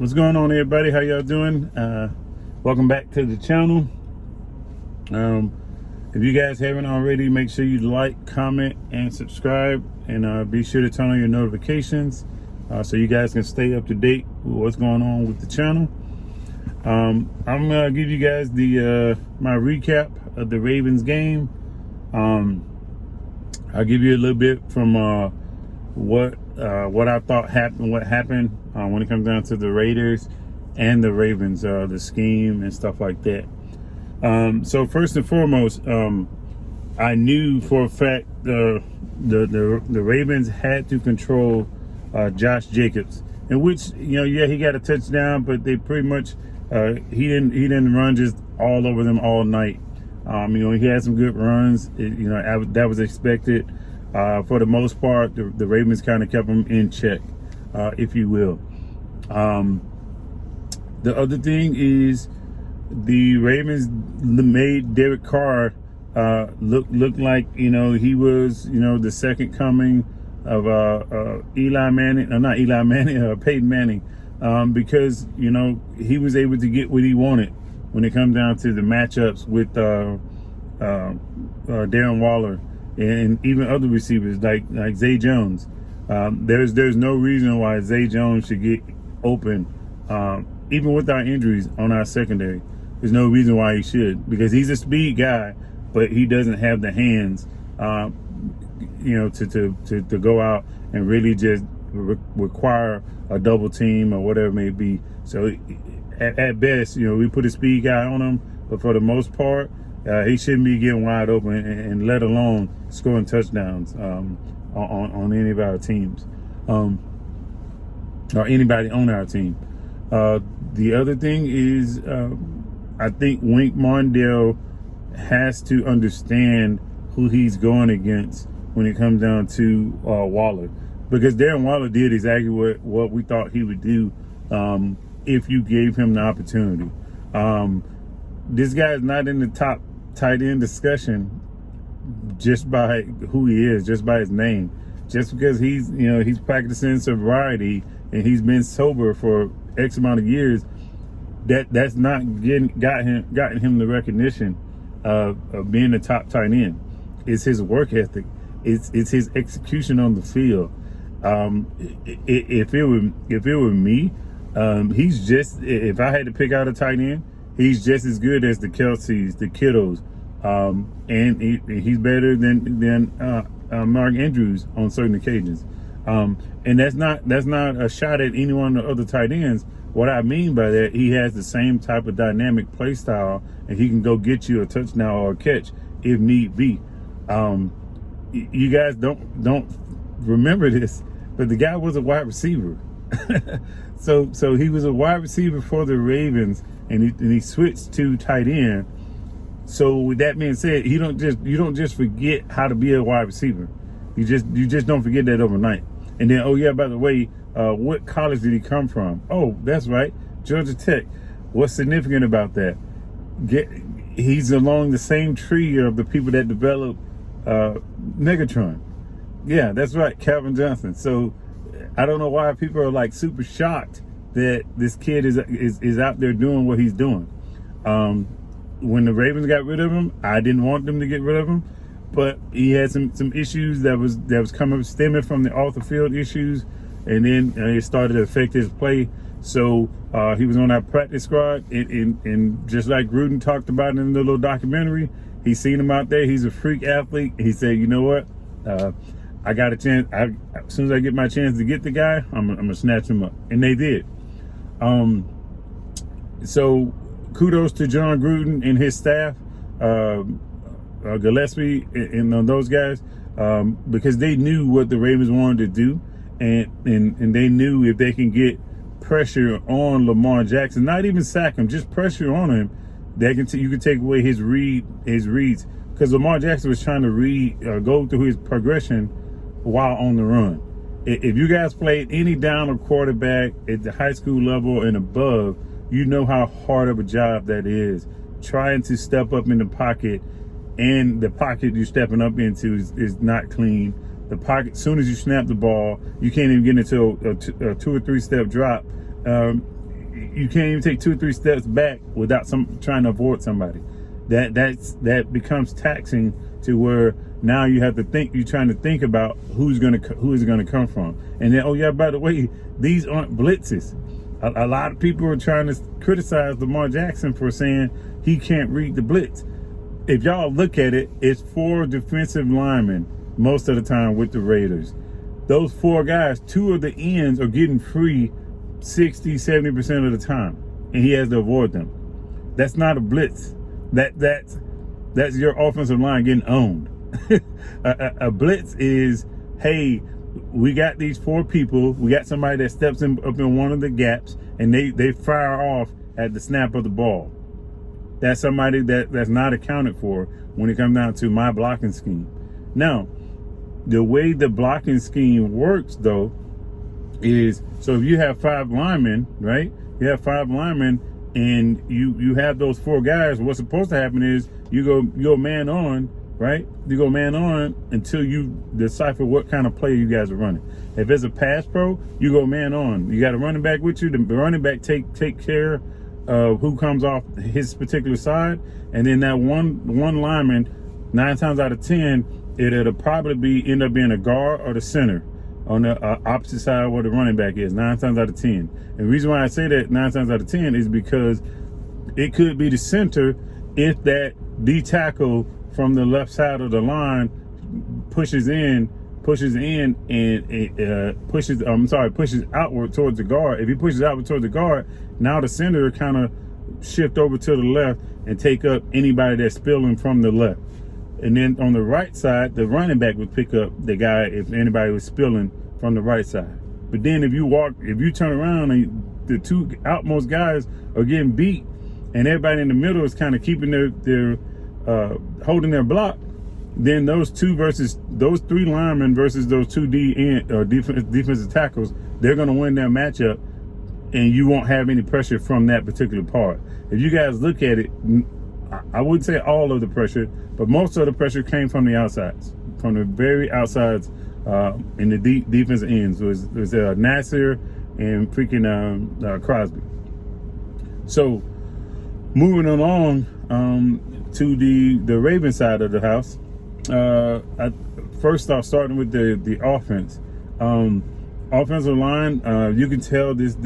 What's going on, everybody? How y'all doing? Welcome back to the channel. If you guys haven't already, make sure you like, comment, and subscribe, and be sure to turn on your notifications so you guys can stay up to date with what's going on with the channel. I'm gonna give you guys the my recap of the Ravens game. I'll give you a little bit from what I thought happened, what happened when it comes down to the Raiders and the Ravens, the scheme and stuff like that. So first and foremost, I knew for a fact the Ravens had to control Josh Jacobs, in which, yeah, he got a touchdown, but they pretty much he didn't run just all over them all night. He had some good runs. That was expected. For the most part, the Ravens kind of kept him in check, if you will. The other thing is the Ravens made Derek Carr look like he was the second coming of Peyton Manning, because he was able to get what he wanted when it comes down to the matchups with Darren Waller and even other receivers like Zay Jones. There's no reason why Zay Jones should get open, even with our injuries on our secondary. There's no reason why he should, because he's a speed guy, but he doesn't have the hands, to go out and really just require a double team or whatever it may be. So at best, we put a speed guy on him, but for the most part, he shouldn't be getting wide open, and let alone scoring touchdowns on any of our teams, or anybody on our team. The other thing is, I think Wink Martindale has to understand who he's going against when it comes down to Waller, because Darren Waller did exactly what we thought he would do if you gave him the opportunity. This guy is not in the top tight end discussion just by who he is, just by his name, just because he's practicing sobriety and he's been sober for X amount of years. That's not gotten him the recognition of being a top tight end. It's his work ethic. It's his execution on the field. If it were me, he's just, if I had to pick out a tight end, he's just as good as the Kelce's, the Kittles, and he's better than Mark Andrews on certain occasions. And that's not a shot at any one of the other tight ends. What I mean by that, he has the same type of dynamic play style, and he can go get you a touchdown or a catch if need be. You guys don't remember this, but the guy was a wide receiver. So he was a wide receiver for the Ravens, and he switched to tight end. So with that being said, you don't just forget how to be a wide receiver. You just don't forget that overnight. And then, oh yeah, by the way, what college did he come from? Oh, that's right, Georgia Tech. What's significant about that? He's along the same tree of the people that developed Megatron. Yeah, that's right, Calvin Johnson. So I don't know why people are like super shocked that this kid is out there doing what he's doing. When the Ravens got rid of him, I didn't want them to get rid of him, but he had some issues that was stemming from the off the field issues, and then it started to affect his play. So he was on our practice squad, and just like Gruden talked about in the little documentary, he seen him out there. He's a freak athlete. He said, you know what? I got a chance. As soon as I get my chance to get the guy, I'm gonna snatch him up, and they did. So kudos to John Gruden and his staff, Gillespie and those guys, because they knew what the Ravens wanted to do, and they knew if they can get pressure on Lamar Jackson, not even sack him, just pressure on him, you can take away his reads, because Lamar Jackson was trying to go through his progression while on the run. If you guys played any down or quarterback at the high school level and above, you know how hard of a job that is, trying to step up in the pocket, and the pocket you're stepping up into is not clean. The pocket, as soon as you snap the ball, you can't even get into a 2 or 3 step drop. you can't even take 2 or 3 steps back without trying to avoid somebody. That becomes taxing to where now you have to think. You're trying to think about who is going to come from, and then, oh yeah, by the way, these aren't blitzes. A lot of people are trying to criticize Lamar Jackson for saying he can't read the blitz. If y'all look at it, it's 4 defensive linemen most of the time with the Raiders. Those 4 guys, 2 of the ends are getting free 60-70% of the time, and he has to avoid them. That's not a blitz. That's your offensive line getting owned. A blitz is, hey, we got these 4 people. We got somebody that steps up in one of the gaps, and they fire off at the snap of the ball. That's somebody that's not accounted for when it comes down to my blocking scheme. Now, the way the blocking scheme works, though, is, so if you have 5 linemen, right? You have 5 linemen, and you have those 4 guys. What's supposed to happen is you go man on, right? You go man on until you decipher what kind of play you guys are running. If it's a pass pro, you go man on. You got a running back with you. The running back take care of who comes off his particular side, and then that one lineman, 9 times out of 10, it'll probably end up being a guard or the center on the opposite side where the running back is, 9 times out of 10. And the reason why I say that 9 times out of 10 is because it could be the center if that D tackle from the left side of the line pushes in and pushes outward towards the guard. If he pushes outward towards the guard, now the center kind of shift over to the left and take up anybody that's spilling from the left. And then on the right side, the running back would pick up the guy if anybody was spilling from the right side. But then if you turn around and the 2 outmost guys are getting beat, and everybody in the middle is kind of keeping their holding their block, then those 3 linemen versus those 2 defensive tackles, they're going to win that matchup, and you won't have any pressure from that particular part. If you guys look at it, I wouldn't say all of the pressure, but most of the pressure came from the outsides, from the very outsides in the defensive ends. It was Nasir and freaking Crosby. So moving along to the Ravens side of the house. First off, starting with the offense. Offensive line, you can tell this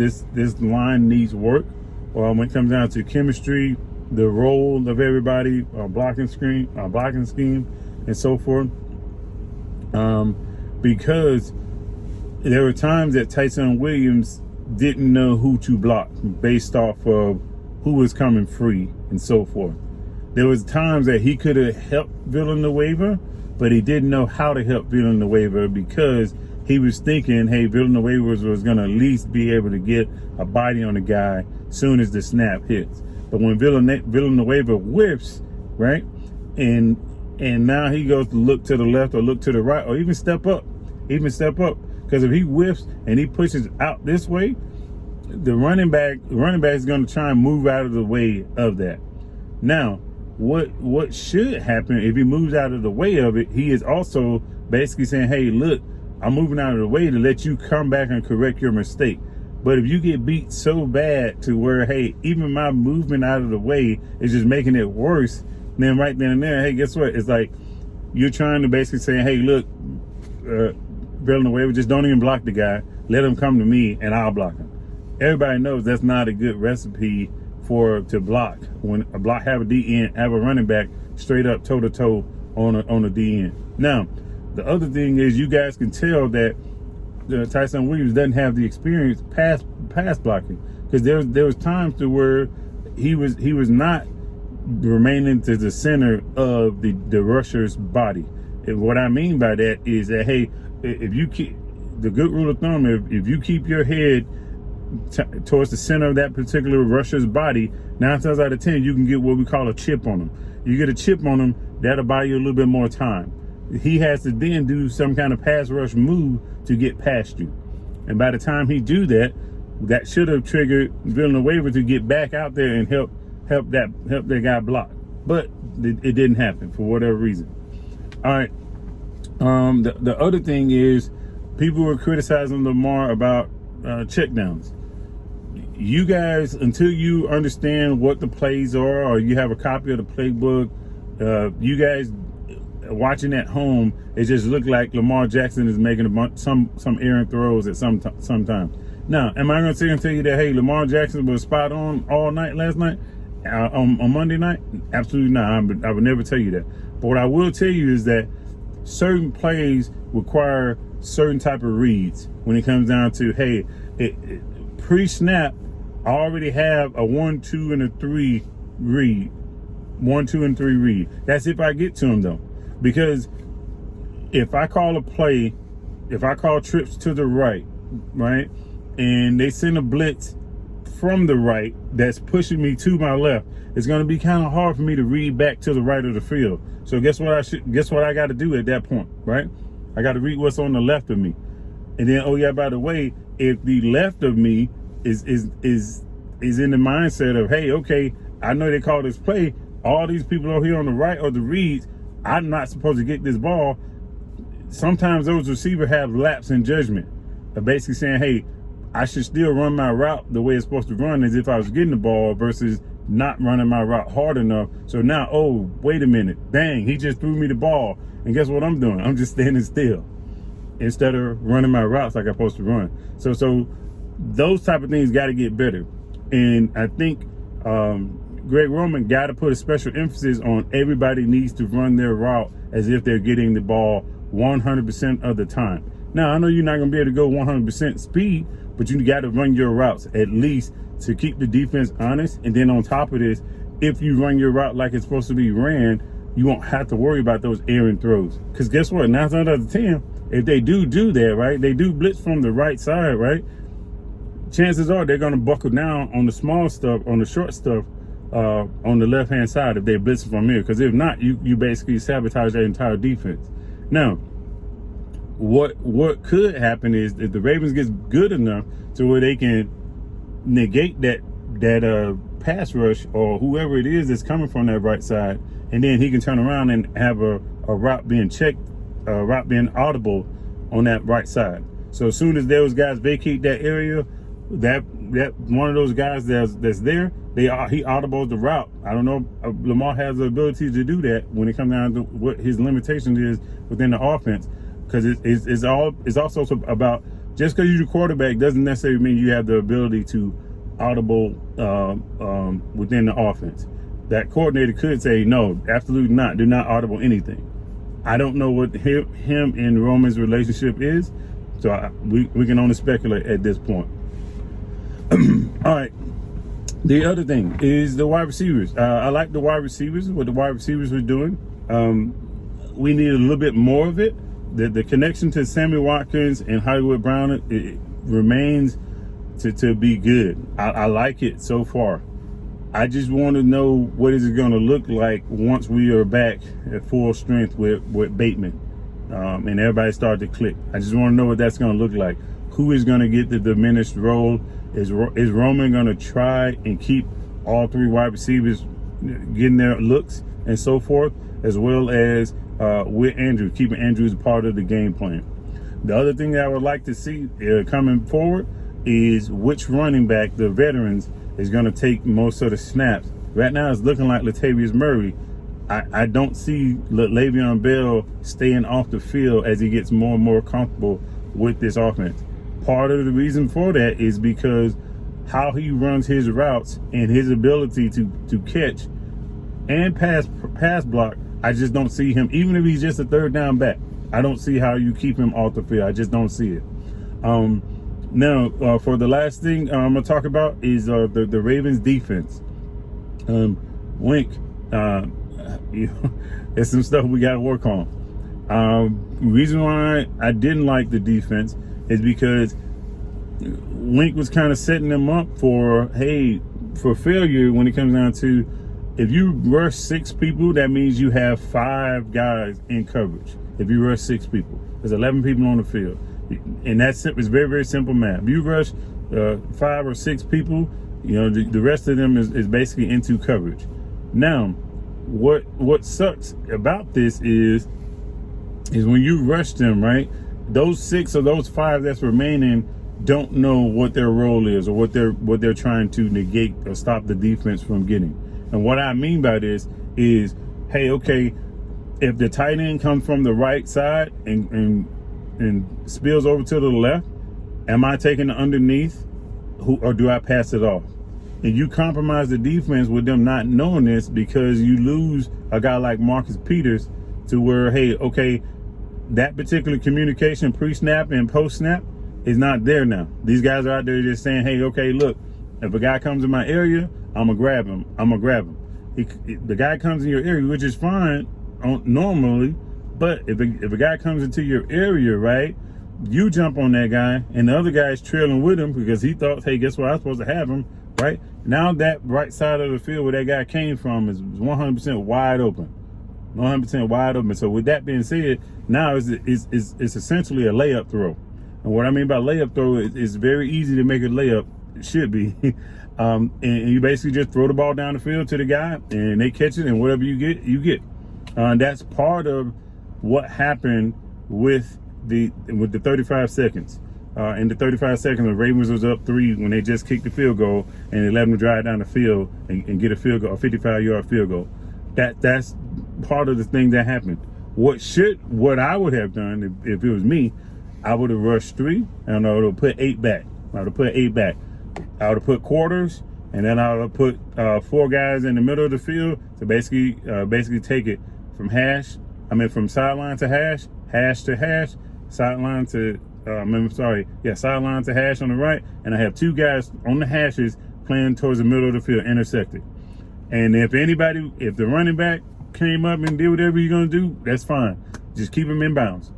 line needs work when it comes down to chemistry, the role of everybody, blocking scheme, and so forth. Because there were times that Tyson Williams didn't know who to block based off of who was coming free and so forth. There was times that he could have helped Villanueva, but he didn't know how to help Villanueva because he was thinking, hey, Villanueva was going to at least be able to get a body on the guy soon as the snap hits. But when Villanueva whiffs, right, and now he goes to look to the left or look to the right or even step up, because if he whiffs and he pushes out this way, the running back is going to try and move out of the way of that. Now, what should happen if he moves out of the way of it? He is also basically saying, hey, look, I'm moving out of the way to let you come back and correct your mistake. But if you get beat so bad to where, hey, even my movement out of the way is just making it worse, then right then and there, hey, guess what? It's like you're trying to basically say, hey, look, Villanueva, just don't even block the guy. Let him come to me and I'll block him. Everybody knows that's not a good recipe to block. When a block have a D end, have a running back straight up toe to toe on a D end. Now, the other thing is you guys can tell that Tyson Williams doesn't have the experience pass blocking, because there was times to where he was not remaining to the center of the rusher's body. And what I mean by that is that, hey, if you keep the good rule of thumb, if you keep your head towards the center of that particular rusher's body, 9 times out of 10 you can get what we call a chip on him. You get a chip on him, that'll buy you a little bit more time. He has to then do some kind of pass rush move to get past you, and by the time he do that, that should have triggered Villanueva to get back out there and help that guy block, but it didn't happen for whatever reason. All right. The other thing is people were criticizing Lamar about checkdowns. you guys, until you understand what the plays are, or you have a copy of the playbook, you guys watching at home, it just looked like Lamar Jackson is making some errant throws at some time. Now, am I going to sit and tell you that, hey, Lamar Jackson was spot on all night last night, on Monday night? Absolutely not. I would never tell you that. But what I will tell you is that certain plays require certain type of reads when it comes down to, hey, pre-snap, I already have a 1, 2, and a 3 read. 1, 2, and 3 read. That's if I get to him, though. Because if I call a play, if I call trips to the right, and they send a blitz from the right that's pushing me to my left, it's going to be kind of hard for me to read back to the right of the field. So guess what I got to do at that point, right? I got to read what's on the left of me. And then, oh yeah, by the way, if the left of me is in the mindset of, hey, okay, I know they call this play, all these people over here on the right are the reads, I'm not supposed to get this ball. Sometimes those receivers have lapse in judgment. They're basically saying, hey, I should still run my route the way it's supposed to run as if I was getting the ball versus not running my route hard enough. So now, oh, wait a minute. Dang, he just threw me the ball. And guess what I'm doing? I'm just standing still instead of running my routes like I'm supposed to run. So those type of things got to get better. And I think Greg Roman got to put a special emphasis on everybody needs to run their route as if they're getting the ball 100% of the time. Now, I know you're not going to be able to go 100% speed, but you got to run your routes at least to keep the defense honest. And then on top of this, if you run your route like it's supposed to be ran, you won't have to worry about those errant throws. Because guess what? 9 times out of 10, if they do that, right, they do blitz from the right side, right, chances are they're going to buckle down on the small stuff, on the short stuff, on the left-hand side if they blitz from here. Because if not, you basically sabotage their entire defense. Now, what could happen is if the Ravens gets good enough to where they can negate that pass rush or whoever it is that's coming from that right side, and then he can turn around and have a route being checked, a route being audible on that right side. So as soon as those guys vacate that area, that one of those guys that's there, he audibles the route. I don't know if Lamar has the ability to do that when it comes down to what his limitation is within the offense, because it's also about, just because you're the quarterback doesn't necessarily mean you have the ability to audible within the offense. That coordinator could say, no, absolutely not. Do not audible anything. I don't know what him and Roman's relationship is, so we can only speculate at this point. All right. The other thing is the wide receivers. I like the wide receivers, what the wide receivers were doing. We need a little bit more of it. The connection to Sammy Watkins and Hollywood Brown, it remains to be good. I like it so far. I just want to know what is it going to look like once we are back at full strength with Bateman and everybody start to click. I just want to know what that's going to look like. Who is going to get the diminished role? Is Roman going to try and keep all 3 wide receivers getting their looks and so forth, as well as with Andrew, keeping Andrew as a part of the game plan? The other thing that I would like to see coming forward is which running back, the veterans, is going to take most of the snaps. Right now, it's looking like Latavius Murray. I don't see Le'Veon Bell staying off the field as he gets more and more comfortable with this offense. Part of the reason for that is because how he runs his routes and his ability to catch and pass block. I just don't see him, even if he's just a third down back. I don't see how you keep him off the field. I just don't see it. Now, for the last thing I'm going to talk about is the Ravens defense. Wink, there's some stuff we got to work on. Reason why I didn't like the defense is because Wink was kind of setting them up for failure when it comes down to, if you rush 6 people, that means you have 5 guys in coverage. If you rush 6 people, there's 11 people on the field. And it's very, very simple math. If you rush 5 or 6 people, the rest of them is basically into coverage. Now, what sucks about this is when you rush them, right? Those 6 or those 5 that's remaining don't know what their role is or what they're trying to negate or stop the defense from getting. And what I mean by this is, hey, okay, if the tight end comes from the right side and spills over to the left, am I taking the underneath, or do I pass it off? And you compromise the defense with them not knowing this, because you lose a guy like Marcus Peters to where, hey, okay, that particular communication pre-snap and post-snap is not there now. These guys are out there just saying, hey, okay, look, if a guy comes in my area, I'm going to grab him. The guy comes in your area, which is fine normally, but if a guy comes into your area, right, you jump on that guy and the other guy's trailing with him because he thought, hey, guess what, I'm supposed to have him, right? Now that right side of the field where that guy came from is 100% wide open. 100% wide open. So with that being said, now it's essentially a layup throw. And what I mean by layup throw is it's very easy to make a layup. It should be. And you basically just throw the ball down the field to the guy and they catch it, and whatever you get, you get. That's part of what happened with the 35 seconds. In the 35 seconds, the Ravens was up 3 when they just kicked the field goal, and they let them drive down the field and get a field goal, a 55-yard field goal. That's part of the thing that happened. What I would have done if it was me, I would have rushed 3, and I would have put 8 back. I would have put quarters, and then I would have put 4 guys in the middle of the field to basically take it from sideline to hash to hash, sideline to sideline to hash on the right, and I have 2 guys on the hashes playing towards the middle of the field, intersected. And if the running back came up and did whatever you're gonna do, that's fine. Just keep him in bounds.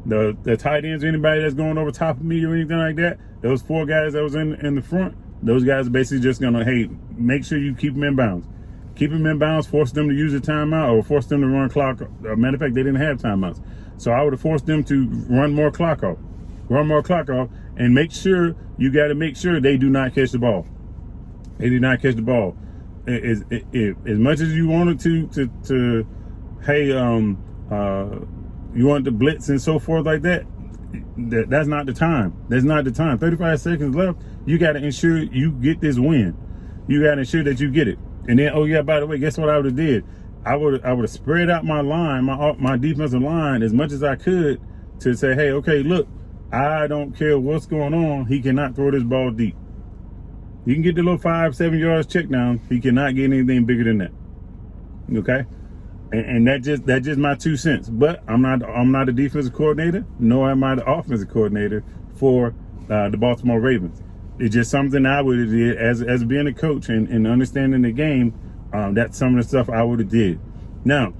The tight ends, anybody that's going over top of me or anything like that, those 4 guys that was in the front, those guys are basically just gonna, hey, make sure you keep them in bounds. Keep them in bounds, force them to use a timeout, or force them to run clock. Matter of fact, they didn't have timeouts. So I would have forced them to run more clock off, and make sure they do not catch the ball. They do not catch the ball. As much as you wanted to hey, you want the blitz and so forth like that, that's not the time. That's not the time. 35 seconds left. You got to ensure you get this win. You got to ensure that you get it. And then, oh yeah, by the way, guess what I would have did? I would have spread out my line, my defensive line, as much as I could to say, hey, okay, look, I don't care what's going on. He cannot throw this ball deep. You can get the little 5-7 yards check down. He cannot get anything bigger than that. Okay, and that's just my 2 cents. But I'm not a defensive coordinator, nor am I the offensive coordinator for the Baltimore Ravens. It's just something I would have did as being a coach and understanding the game. That's some of the stuff I would have did. Now,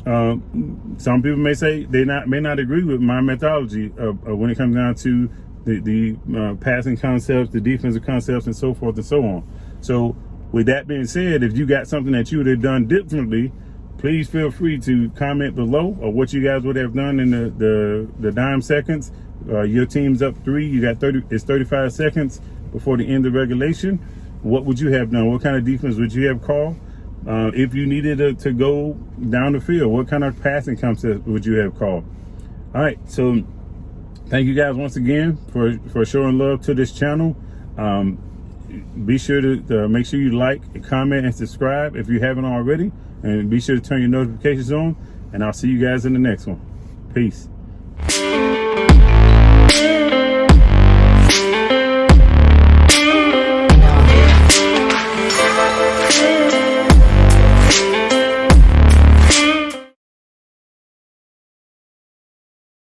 some people may say may not agree with my methodology when it comes down to the passing concepts, the defensive concepts, and so forth and so on. So with that being said, if you got something that you would have done differently, please feel free to comment below or what you guys would have done in the dime seconds. Your team's up 3. You got 35 seconds before the end of regulation. What would you have done? What kind of defense would you have called? If you needed to go down the field, what kind of passing concept would you have called? All right, so thank you guys once again for showing love to this channel. Be sure to make sure you like, comment, and subscribe if you haven't already. And be sure to turn your notifications on. And I'll see you guys in the next one. Peace.